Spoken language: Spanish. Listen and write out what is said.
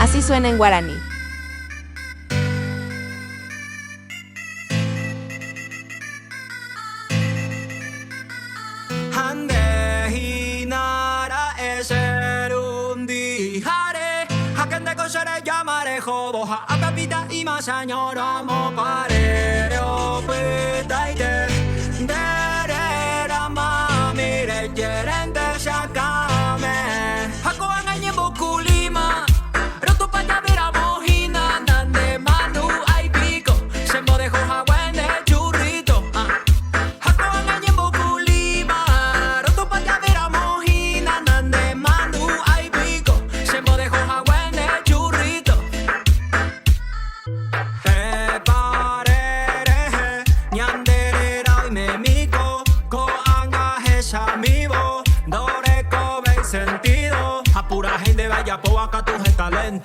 Así suena en guaraní. Hande hinara eserundi hare Hakende kosere yamare jobo ha akapita ima señora mo pare o petaite